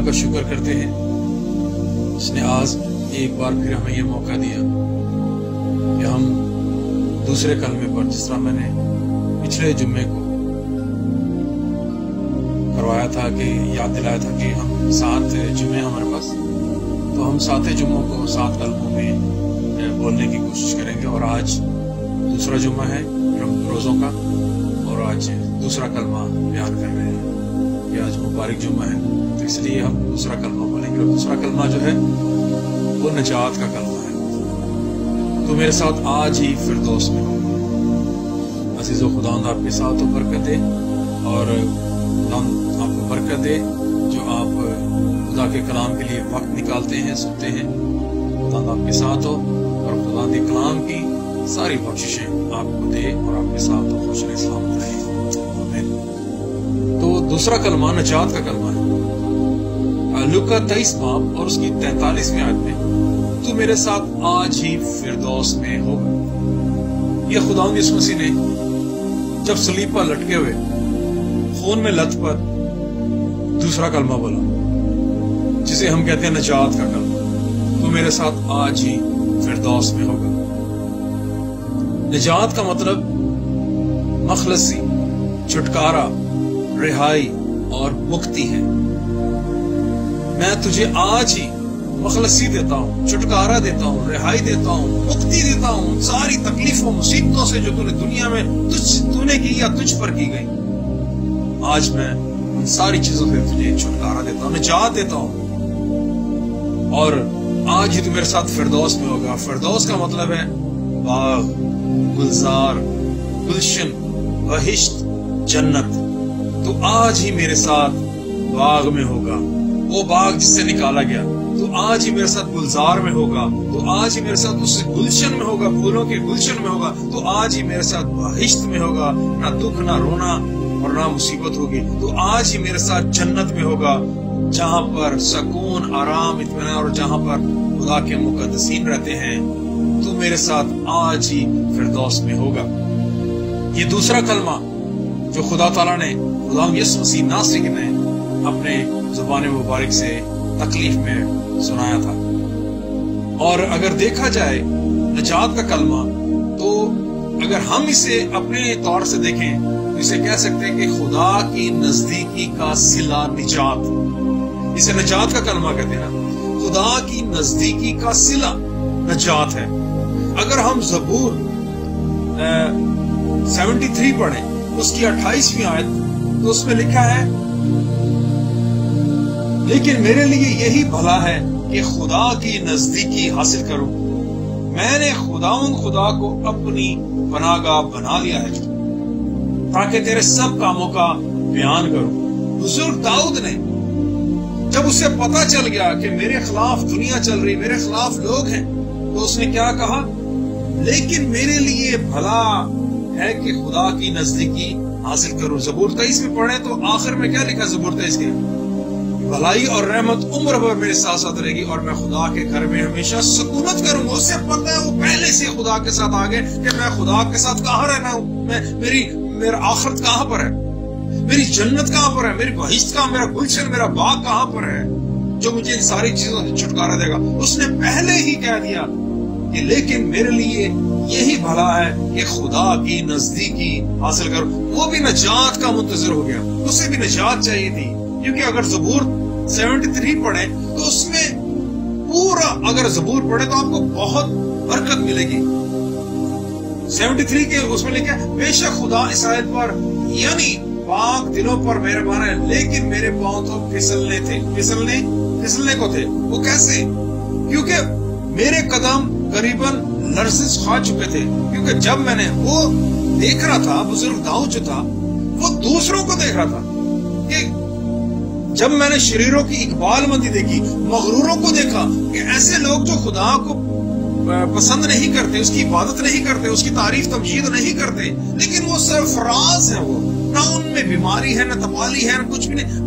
اللہ کا شکر کرتے ہیں جس نے آج ایک بار پھر ہمیں یہ موقع دیا کہ ہم دوسرے کلمے پر، جس طرح میں نے پچھلے جمعے کو کروایا تھا کہ یاد دلایا تھا کہ ہم 7 جمعے ہمارے پاس، تو ہم 7 جمعوں کو 7 کلموں میں بولنے کی کوشش کریں گے، اور آج دوسرا جمعہ ہے روزوں کا، اور آج دوسرا کلمہ بیان کر رہے ہیں کہ آج مبارک جمعہ ہے، تو اس لیے ہم دوسرا کلمہ بولیں گے، اور دوسرا کلمہ جو ہے وہ نجات کا کلمہ ہے۔ تو میرے ساتھ آج ہی فردوس میں ہو۔ عزیز و خداوند آپ کے ساتھ ہو، برکت دے، اور خداوند آپ کو برکت دے جو آپ خدا کے کلام کے لیے وقت نکالتے ہیں، سنتے ہیں۔ خداوند آپ کے ساتھ ہو، اور خداوند کے کلام کی ساری بخششیں آپ کو دے اور آپ کے ساتھ ہو، خوش رہے، سلامت رہے، آمین۔ تو دوسرا کلمہ نجات کا کلمہ ہے۔ لوکا 23 باب اور اس کی 43ویں آیت میں تو میرے ساتھ آج ہی فردوس میں ہوگا۔ یہ خداوند یسوع مسیح نے جب صلیب پر لٹکے ہوئے خون میں لت پت دوسرا کلمہ بولا، جسے ہم کہتے ہیں نجات کا کلمہ، تو میرے ساتھ آج ہی فردوس میں ہوگا۔ نجات کا مطلب مخلصی، چھٹکارا، رہائی اور مکتی ہے۔ میں تجھے آج ہی مخلصی دیتا ہوں، چھٹکارا دیتا ہوں، رہائی دیتا ہوں، مکتی دیتا ہوں ان ساری تکلیفوں مصیبتوں سے جو تو نے دنیا میں تو نے کی یا تجھ پر کی گئی۔ آج میں ان ساری چیزوں سے تجھے چھٹکارا دیتا ہوں، نجات دیتا ہوں، اور آج ہی تو میرے ساتھ فردوس میں ہوگا۔ فردوس کا مطلب ہے باغ، گلزار، گلشن، بہشت، جنت۔ تو آج ہی میرے ساتھ باغ میں ہوگا، وہ باغ جس سے نکالا گیا، تو آج ہی میرے ساتھ گلزار میں ہوگا، تو آج ہی میرے ساتھ اس گلشن میں ہوگا، پھولوں کے گلشن میں ہوگا، تو آج ہی میرے ساتھ بہشت میں ہوگا، نہ دکھ نہ رونا اور نہ مصیبت ہوگی۔ تو آج ہی میرے ساتھ جنت میں ہوگا، جہاں پر سکون، آرام، اطمینان، اور جہاں پر خدا کے مقدسین رہتے ہیں۔ تو میرے ساتھ آج ہی فردوس میں ہوگا۔ یہ دوسرا کلمہ جو خدا تعالیٰ نے خدا یسوع مسیح ناصری نے اپنے زبان مبارک سے تکلیف میں سنایا تھا۔ اور اگر دیکھا جائے نجات کا کلمہ، تو اگر ہم اسے اپنے طور سے دیکھیں تو اسے کہہ سکتے ہیں کہ خدا کی نزدیکی کا صلہ نجات۔ اسے نجات کا کلمہ کہتے ہیں، خدا کی نزدیکی کا صلہ نجات ہے۔ اگر ہم زبور 73 پڑھیں، اس کی 28ویں آیت، تو اس میں لکھا ہے، لیکن میرے لیے یہی بھلا ہے کہ خدا کی نزدیکی حاصل کروں۔ میں نے خدا کو اپنی پناہ گاہ بنا لیا ہے تاکہ تیرے سب کاموں کا بیان کروں۔ بزرگ داؤد نے جب اسے پتا چل گیا کہ میرے خلاف دنیا چل رہی، میرے خلاف لوگ ہیں، تو اس نے کیا کہا؟ لیکن میرے لیے بھلا ہے کہ خدا کی نزدیکی حاصل کروں۔ زبور 23 میں پڑھیں تو آخر میں کیا لکھا زبور 23 کے؟ بھلائی اور رحمت عمر بھر میرے ساتھ ساتھ رہے گی، اور میں خدا کے گھر میں ہمیشہ سکونت کروں گا۔ اسے پتہ ہے، وہ پہلے سے خدا کے ساتھ آگے کہ میں خدا کے ساتھ کہاں رہنا ہوں، میرا آخرت کہاں پر ہے، میری جنت کہاں پر ہے، میری بہشت کہاں، میرا گلشن، میرا باغ کہاں پر ہے جو مجھے ان ساری چیزوں سے چھٹکارا دے گا۔ اس نے پہلے ہی کہہ دیا کہ لیکن میرے لیے یہی بھلا ہے کہ خدا کی نزدیکی حاصل کروں۔ وہ بھی نجات کا منتظر ہو گیا، اسے بھی نجات چاہیے تھی، کیونکہ اگر زبور 73 پڑھیں تو اس میں پورا، اگر زبور پڑھے تو آپ کو بہت برکت ملے گی۔ 73 کے اس میں لکھا ہے، بے شک خدا اس آیت پر یعنی پاک دلوں پر مہربان ہے، لیکن میرے پاؤں تو پھسلنے کو تھے۔ وہ کیسے؟ کیونکہ میرے قدم قریباً لرزش کھا چکے تھے، کیونکہ جب میں نے وہ دیکھ رہا تھا، بزرگ داؤد جو تھا وہ دوسروں کو دیکھ رہا تھا، کہ جب میں نے شریروں کی اقبال مندی دیکھی، مغروروں کو دیکھا کہ ایسے لوگ جو خدا کو پسند نہیں کرتے، اس کی عبادت نہیں کرتے، اس کی تعریف تمجید نہیں کرتے، لیکن وہ سرفراز ہیں، وہ نہ ان میں بیماری ہے، نہ تپالی ہے، نہ کچھ بھی نہیں۔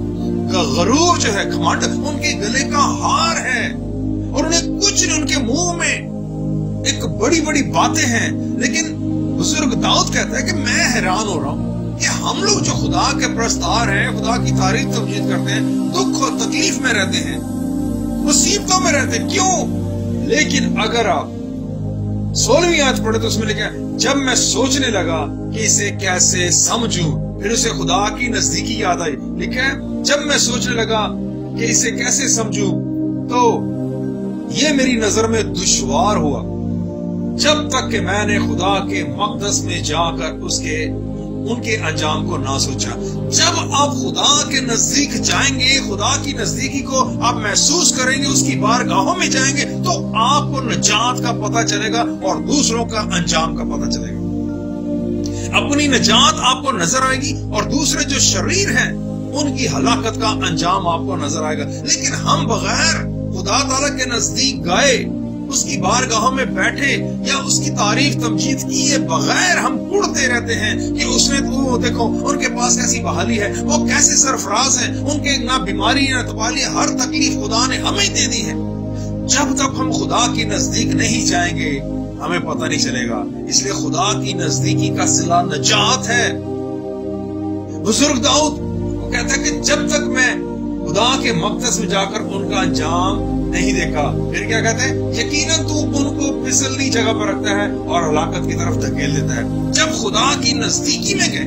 غرور جو ہے، گھمنڈ ان کے گلے کا ہار ہے، اور انہیں کچھ نہیں، ان کے منہ میں ایک بڑی بڑی باتیں ہیں۔ لیکن بزرگ داؤد کہتا ہے کہ میں حیران ہو رہا ہوں کہ ہم لوگ جو خدا کے پرستار ہیں، خدا کی تعریف تمجید کرتے ہیں، دکھ اور تکلیف میں رہتے ہیں، مصیبتوں میں رہتے ہیں، کیوں؟ لیکن اگر آپ 16ویں آیت پڑھے تو اس میں لکھا ہے جب میں سوچنے لگا کہ اسے کیسے سمجھوں، پھر اسے خدا کی نزدیکی یاد آئی. لکھا ہے جب میں سوچنے لگا کہ اسے کیسے سمجھوں تو یہ میری نظر میں دشوار ہوا جب تک کہ میں نے خدا کے مقدس میں جا کر ان کے انجام کو نہ سوچا. جب آپ خدا کے نزدیک جائیں گے، خدا کی نزدیکی کو آپ محسوس کریں گے، اس کی بارگاہوں میں جائیں گے تو آپ کو نجات کا پتہ چلے گا اور دوسروں کا انجام کا پتہ چلے گا. اپنی نجات آپ کو نظر آئے گی اور دوسرے جو شریر ہیں ان کی ہلاکت کا انجام آپ کو نظر آئے گا. لیکن ہم بغیر خدا تعالیٰ کے نزدیک گئے، اس کی بارگاہوں میں بیٹھے یا اس کی تعریف تمجید کیے بغیر ہم اڑتے رہتے ہیں کہ اس نے تو دیکھو ان کے پاس کیسی بحالی ہے، وہ کیسے سرفراز ہیں، ان کے نہ بیماری نہ تبالی، ہر تکلیف خدا نے ہمیں دے دی ہے. جب تک ہم خدا کے نزدیک نہیں جائیں گے ہمیں پتہ نہیں چلے گا. اس لیے خدا کی نزدیکی کا صلہ نجات ہے. بزرگ داؤد وہ کہتا ہے کہ جب تک میں خدا کے مقدس میں جا کر ان کا انجام نہیں دیکھا، پھر کیا کہتے ہیں یقیناً تو ان کو پھسلنی جگہ پر رکھتا ہے اور ہلاکت کی طرف دھکیل دیتا ہے. جب خدا کی نزدیکی میں گئے،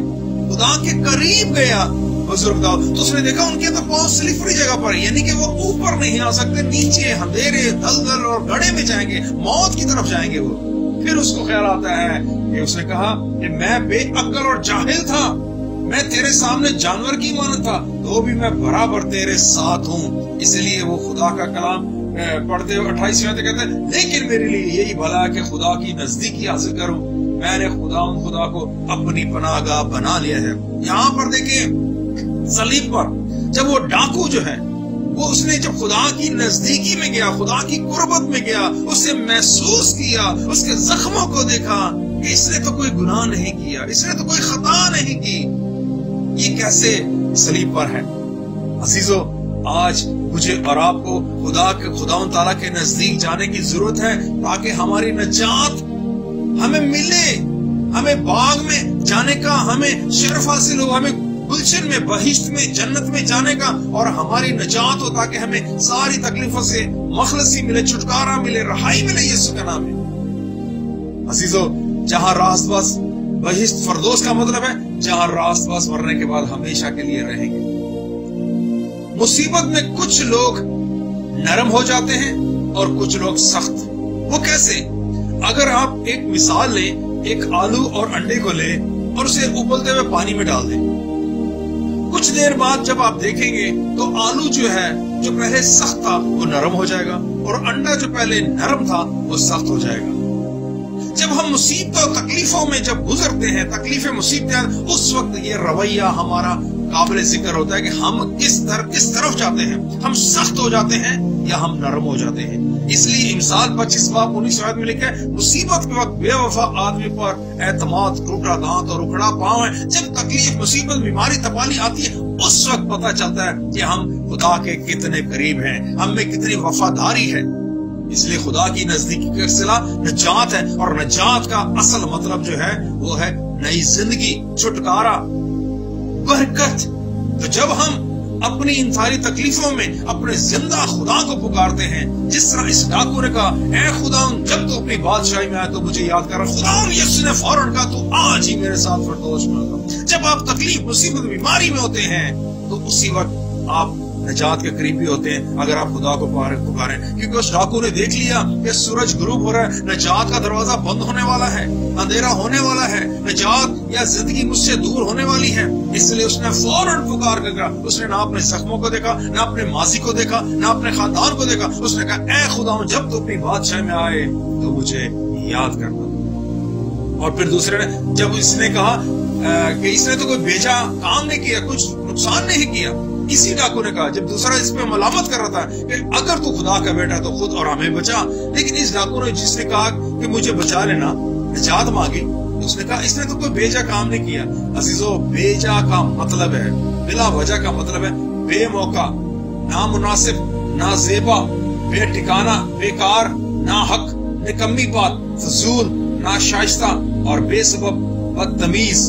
خدا کے قریب گیا بزرگ داؤد تو اس نے دیکھا ان کے تو پاؤں سلفری جگہ پر، یعنی کہ وہ اوپر نہیں آ سکتے، نیچے اندھیرے دلدل اور گڑھے میں جائیں گے، موت کی طرف جائیں گے وہ. پھر اس کو خیال آتا ہے کہ اس نے کہا کہ میں بے عقل اور جاہل تھا، میں تیرے سامنے جانور کی مانند تھا تو بھی میں برابر تیرے ساتھ ہوں. اس لیے وہ خدا کا کلام پڑھتے ہوئے 28 آیت کہتے ہیں لیکن میرے لیے یہی بھلا ہے کہ خدا کی نزدیکی حاصل کروں، میں نے خدا کو اپنی پناہ گاہ بنا لیا ہے. یہاں پر دیکھیں صلیب پر جب وہ ڈاکو جو ہے وہ اس نے جب خدا کی نزدیکی میں گیا، خدا کی قربت میں گیا، اسے محسوس کیا، اس کے زخموں کو دیکھا کہ اس نے تو کوئی گناہ نہیں کیا، اس نے تو کوئی خطا نہیں کی، یہ کیسے صلیب پر ہے. عزیزو آج مجھے اور آپ کو خدا تعالیٰ کے نزدیک جانے کی ضرورت ہے تاکہ ہماری نجات ہمیں ملے، ہمیں باغ میں جانے کا ہمیں شرف حاصل ہو، ہمیں گلشن میں، بہشت میں، جنت میں جانے کا اور ہماری نجات ہو تاکہ ہمیں ساری تکلیفوں سے مخلصی ملے، چھٹکارا ملے، رہائی ملے یسوع کے نام میں. عزیزو جہاں راست باز بہشت فردوس کا مطلب ہے جہاں راست باز مرنے کے بعد ہمیشہ کے لیے رہیں گے. مصیبت میں کچھ لوگ نرم ہو جاتے ہیں اور کچھ لوگ سخت. وہ کیسے؟ اگر آپ ایک مثال لیں، ایک آلو اور انڈے کو لیں اور اسے ابلتے ہوئے پانی میں ڈال دیں، کچھ دیر بعد جب آپ دیکھیں گے تو آلو جو ہے جو پہلے سخت تھا وہ نرم ہو جائے گا اور انڈا جو پہلے نرم تھا وہ سخت ہو جائے گا. جب ہم مصیبتوں اور تکلیفوں میں جب گزرتے ہیں، تکلیفیں مصیبتیں، اس وقت یہ رویہ ہمارا قابل ذکر ہوتا ہے کہ ہم کس طرف جاتے ہیں، ہم سخت ہو جاتے ہیں یا ہم نرم ہو جاتے ہیں. اس لیے مثال 25 باب 19 آیت میں لکھا ہے مصیبت کے وقت بے وفا آدمی پر اعتماد ٹوٹا دانت اور اکھڑا پاؤں ہے. جب تکلیف، مصیبت، بیماری، تپالی آتی ہے اس وقت پتہ چلتا ہے کہ ہم خدا کے کتنے قریب ہیں، ہم میں کتنی وفاداری ہے. اس لیے خدا کی نزدیکی کا صلہ نجات ہے اور نجات کا اصل مطلب جو ہے وہ ہے نئی زندگی، چھٹکارا، برکت. تو جب ہم اپنی ان ساری تکلیفوں میں اپنے زندہ خدا کو پکارتے ہیں، جس طرح اس ڈاکو نے کہا اے خدا جب تو اپنی بادشاہی میں آئے تو مجھے یاد کر، خدا یسوع نے فوراً کہا تو آج ہی میرے ساتھ فردوس میں آ. جب آپ تکلیف، مصیبت، بیماری میں ہوتے ہیں تو اسی وقت آپ نجات کے قریب بھی ہوتے ہیں اگر آپ خدا کو پکاریں. کیونکہ اس ڈاکو نے دیکھ لیا کہ سورج غروب ہو رہا ہے، نجات کا دروازہ بند ہونے والا ہے، اندھیرا ہونے والا ہے، نجات یا زندگی مجھ سے دور ہونے والی ہے. اس لیے اس نے فوراً پکار کر، اس نے نہ اپنے زخموں کو دیکھا، نہ اپنے ماضی کو دیکھا، نہ اپنے خاندان کو دیکھا. اس نے کہا اے خدا جب تو اپنی بادشاہ میں آئے تو مجھے یاد کرنا. اور پھر دوسرے نے جب اس نے کہا کہ اس نے تو کوئی بھیجا کام نہیں کیا، کچھ نقصان نہیں کیا، اسی ڈاکو نے کہا جب دوسرا اس پہ ملامت کر رہا تھا کہ اگر تو خدا کا بیٹا تو خود اور ہمیں بچا، لیکن اس ڈاکو نے جس نے کہا کہ مجھے بچا لینا، نجات مانگی، اس نے کہا اس نے تو کوئی بیجا کام نہیں کیا. عزیزو بیجا کا مطلب ہے، بلا وجہ کا مطلب ہے بے موقع، نامناسب، نازیبا، بے ٹھکانہ، بیکار، ناحق، نکمی بات، فضول، ناشائستہ اور بے سبب بدتمیز،